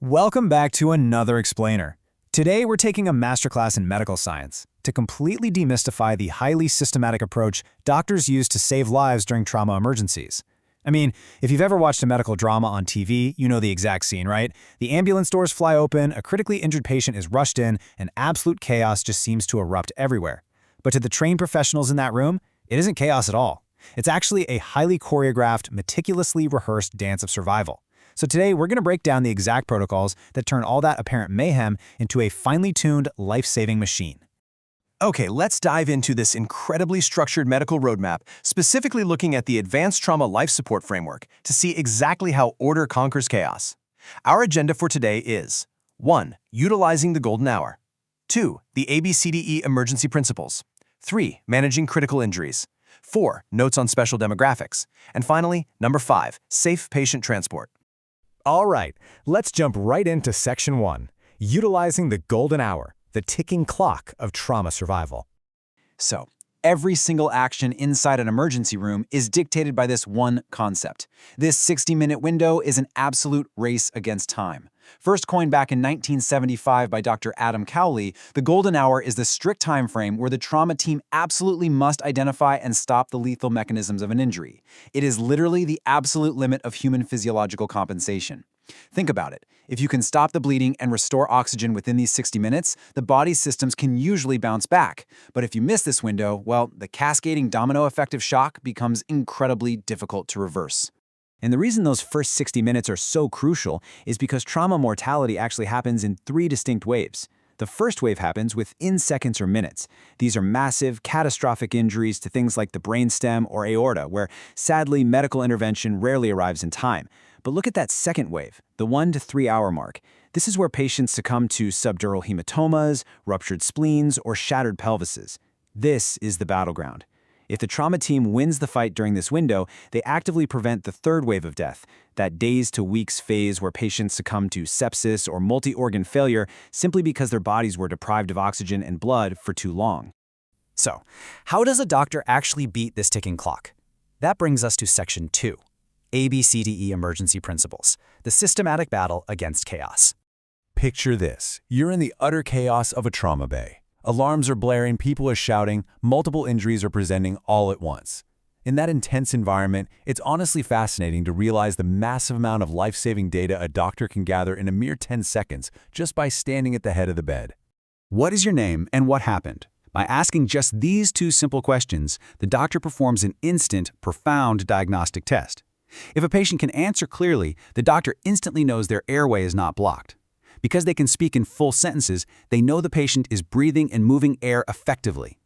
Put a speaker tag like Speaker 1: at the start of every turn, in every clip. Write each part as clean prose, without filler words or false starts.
Speaker 1: Welcome back to another explainer. Today we're taking a masterclass in medical science to completely demystify the highly systematic approach doctors use to save lives during trauma emergencies. I mean, if you've ever watched a medical drama on TV, you know the exact scene, right? The ambulance doors fly open, a critically injured patient is rushed in, and absolute chaos just seems to erupt everywhere. But to the trained professionals in that room, it isn't chaos at all. It's actually a highly choreographed, meticulously rehearsed dance of survival. So today, we're going to break down the exact protocols that turn all that apparent mayhem into a finely tuned, life-saving machine.
Speaker 2: Okay, let's dive into this incredibly structured medical roadmap, specifically looking at the Advanced Trauma Life Support Framework to see exactly how order conquers chaos. Our agenda for today is 1. Utilizing the golden hour. 2. The ABCDE emergency principles. 3. Managing critical injuries. 4. Notes on special demographics. And finally, number 5. Safe patient transport.
Speaker 3: All right, let's jump right into Section 1, utilizing the golden hour, the ticking clock of trauma survival.
Speaker 4: So, every single action inside an emergency room is dictated by this one concept. This 60-minute window is an absolute race against time. First coined back in 1975 by Dr. Adam Cowley, the golden hour is the strict time frame where the trauma team absolutely must identify and stop the lethal mechanisms of an injury. It is literally the absolute limit of human physiological compensation. Think about it. If you can stop the bleeding and restore oxygen within these 60 minutes, the body's systems can usually bounce back. But if you miss this window, well, the cascading domino effect of shock becomes incredibly difficult to reverse.
Speaker 1: And the reason those first 60 minutes are so crucial is because trauma mortality actually happens in 3 distinct waves. The first wave happens within seconds or minutes. These are massive, catastrophic injuries to things like the brainstem or aorta, where sadly medical intervention rarely arrives in time. But look at that second wave, the 1 to 3 hour mark. This is where patients succumb to subdural hematomas, ruptured spleens, or shattered pelvises. This is the battleground. If the trauma team wins the fight during this window, they actively prevent the third wave of death, that days to weeks phase where patients succumb to sepsis or multi-organ failure simply because their bodies were deprived of oxygen and blood for too long.
Speaker 5: So, how does a doctor actually beat this ticking clock? That brings us to Section 2, ABCDE Emergency Principles, the systematic battle against chaos.
Speaker 3: Picture this. You're in the utter chaos of a trauma bay. Alarms are blaring, people are shouting, multiple injuries are presenting all at once. In that intense environment, it's honestly fascinating to realize the massive amount of life-saving data a doctor can gather in a mere 10 seconds just by standing at the head of the bed.
Speaker 1: What is your name and what happened? By asking just these 2 simple questions, the doctor performs an instant, profound diagnostic test. If a patient can answer clearly, the doctor instantly knows their airway is not blocked. Because they can speak in full sentences, they know the patient is breathing and moving air effectively.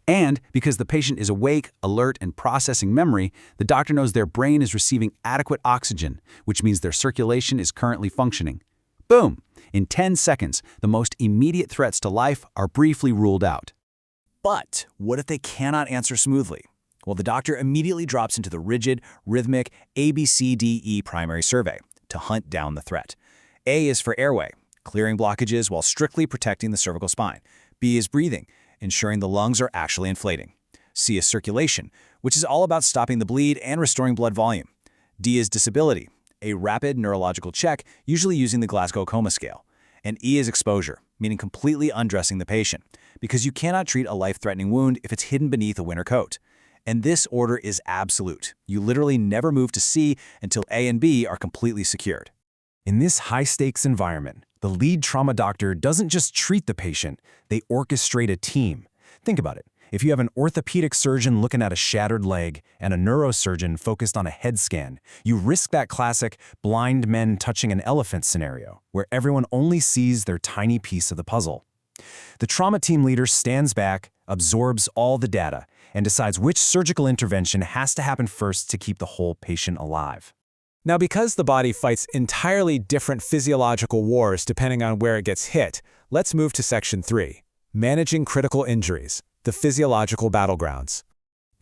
Speaker 1: And because the patient is awake, alert, and processing memory, the doctor knows their brain is receiving adequate oxygen, which means their circulation is currently functioning. Boom! In 10 seconds, the most immediate threats to life are briefly ruled out.
Speaker 5: But what if they cannot answer smoothly? Well, the doctor immediately drops into the rigid, rhythmic ABCDE primary survey to hunt down the threat. A is for airway, clearing blockages while strictly protecting the cervical spine. B is breathing, ensuring the lungs are actually inflating. C is circulation, which is all about stopping the bleed and restoring blood volume. D is disability, a rapid neurological check, usually using the Glasgow Coma Scale. And E is exposure, meaning completely undressing the patient, because you cannot treat a life-threatening wound if it's hidden beneath a winter coat. And this order is absolute. You literally never move to C until A and B are completely secured.
Speaker 3: In this high-stakes environment, the lead trauma doctor doesn't just treat the patient, they orchestrate a team. Think about it. If you have an orthopedic surgeon looking at a shattered leg and a neurosurgeon focused on a head scan, you risk that classic blind men touching an elephant scenario, where everyone only sees their tiny piece of the puzzle. The trauma team leader stands back, absorbs all the data, and decides which surgical intervention has to happen first to keep the whole patient alive.
Speaker 6: Now, because the body fights entirely different physiological wars depending on where it gets hit, let's move to Section 3, Managing Critical Injuries, the Physiological Battlegrounds.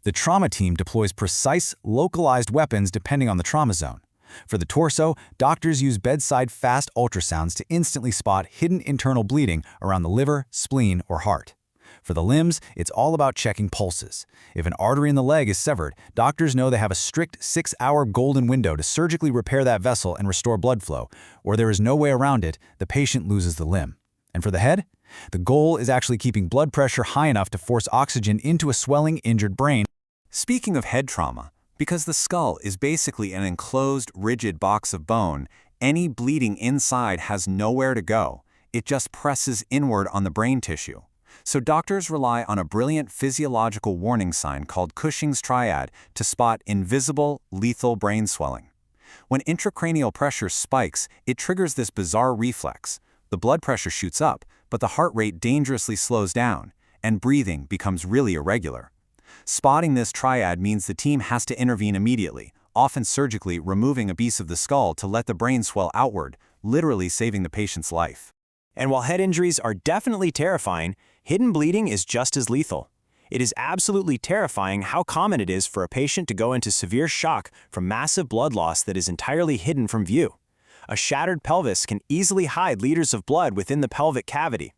Speaker 1: The trauma team deploys precise, localized weapons depending on the trauma zone. For the torso, doctors use bedside fast ultrasounds to instantly spot hidden internal bleeding around the liver, spleen, or heart.
Speaker 3: For the limbs, it's all about checking pulses. If an artery in the leg is severed, doctors know they have a strict 6-hour golden window to surgically repair that vessel and restore blood flow, or there is no way around it, the patient loses the limb. And for the head? The goal is actually keeping blood pressure high enough to force oxygen into a swelling, injured brain.
Speaker 1: Speaking of head trauma, because the skull is basically an enclosed, rigid box of bone, any bleeding inside has nowhere to go. It just presses inward on the brain tissue. So doctors rely on a brilliant physiological warning sign called Cushing's triad to spot invisible, lethal brain swelling. When intracranial pressure spikes, it triggers this bizarre reflex. The blood pressure shoots up, but the heart rate dangerously slows down, and breathing becomes really irregular. Spotting this triad means the team has to intervene immediately, often surgically removing a piece of the skull to let the brain swell outward, literally saving the patient's life.
Speaker 2: And while head injuries are definitely terrifying, hidden bleeding is just as lethal. It is absolutely terrifying how common it is for a patient to go into severe shock from massive blood loss that is entirely hidden from view. A shattered pelvis can easily hide liters of blood within the pelvic cavity.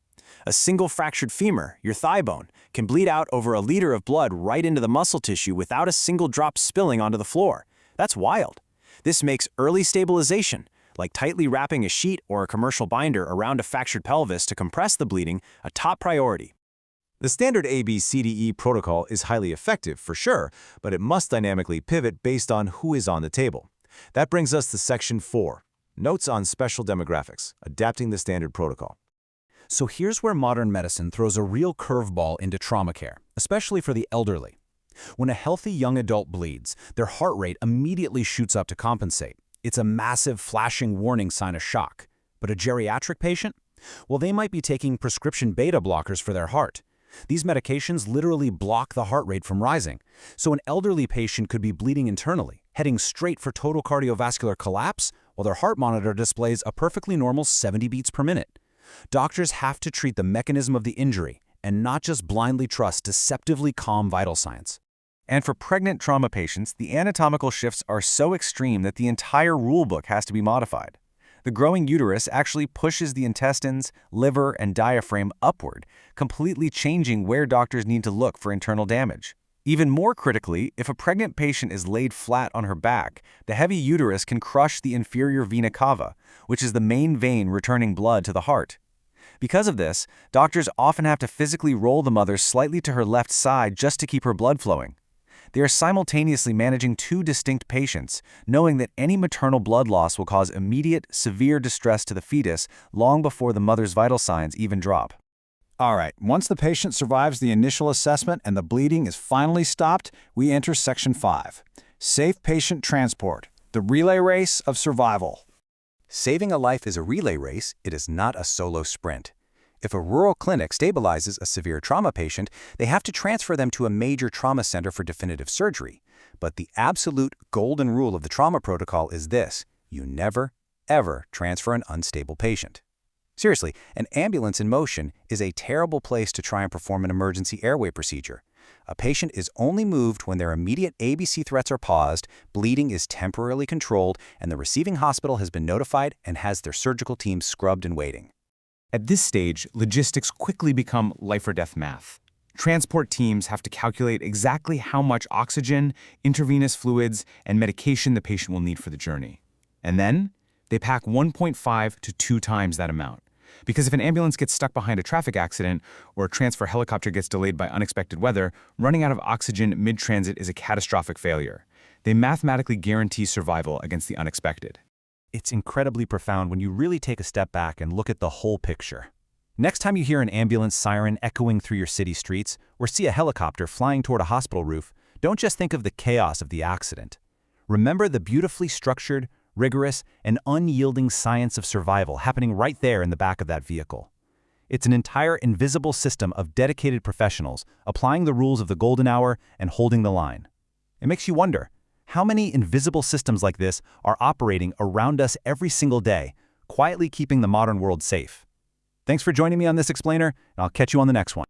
Speaker 2: A single fractured femur, your thigh bone, can bleed out over a liter of blood right into the muscle tissue without a single drop spilling onto the floor. That's wild. This makes early stabilization, like tightly wrapping a sheet or a commercial binder around a fractured pelvis to compress the bleeding, a top priority.
Speaker 3: The standard ABCDE protocol is highly effective, for sure, but it must dynamically pivot based on who is on the table. That brings us to Section 4, Notes on Special Demographics, Adapting the Standard Protocol. So here's where modern medicine throws a real curveball into trauma care, especially for the elderly. When a healthy young adult bleeds, their heart rate immediately shoots up to compensate. It's a massive flashing warning sign of shock. But a geriatric patient? Well, they might be taking prescription beta blockers for their heart. These medications literally block the heart rate from rising. So an elderly patient could be bleeding internally, heading straight for total cardiovascular collapse, while their heart monitor displays a perfectly normal 70 beats per minute. Doctors have to treat the mechanism of the injury and not just blindly trust deceptively calm vital signs.
Speaker 4: And for pregnant trauma patients, the anatomical shifts are so extreme that the entire rulebook has to be modified. The growing uterus actually pushes the intestines, liver, and diaphragm upward, completely changing where doctors need to look for internal damage. Even more critically, if a pregnant patient is laid flat on her back, the heavy uterus can crush the inferior vena cava, which is the main vein returning blood to the heart. Because of this, doctors often have to physically roll the mother slightly to her left side just to keep her blood flowing. They are simultaneously managing two distinct patients, knowing that any maternal blood loss will cause immediate, severe distress to the fetus long before the mother's vital signs even drop.
Speaker 1: All right, once the patient survives the initial assessment and the bleeding is finally stopped, we enter Section 5, Safe Patient Transport, the relay race of survival.
Speaker 3: Saving a life is a relay race, it is not a solo sprint. If a rural clinic stabilizes a severe trauma patient, they have to transfer them to a major trauma center for definitive surgery. But the absolute golden rule of the trauma protocol is this: you never, ever transfer an unstable patient. Seriously, an ambulance in motion is a terrible place to try and perform an emergency airway procedure. A patient is only moved when their immediate ABC threats are paused, bleeding is temporarily controlled, and the receiving hospital has been notified and has their surgical team scrubbed and waiting.
Speaker 7: At this stage, logistics quickly become life-or-death math. Transport teams have to calculate exactly how much oxygen, intravenous fluids, and medication the patient will need for the journey. And then, they pack 1.5 to 2 times that amount. Because if an ambulance gets stuck behind a traffic accident or a transfer helicopter gets delayed by unexpected weather, running out of oxygen mid-transit is a catastrophic failure. They mathematically guarantee survival against the unexpected.
Speaker 3: It's incredibly profound when you really take a step back and look at the whole picture. Next time you hear an ambulance siren echoing through your city streets or see a helicopter flying toward a hospital roof, don't just think of the chaos of the accident. Remember the beautifully structured, rigorous, and unyielding science of survival happening right there in the back of that vehicle. It's an entire invisible system of dedicated professionals applying the rules of the golden hour and holding the line. It makes you wonder, how many invisible systems like this are operating around us every single day, quietly keeping the modern world safe? Thanks for joining me on this explainer, and I'll catch you on the next one.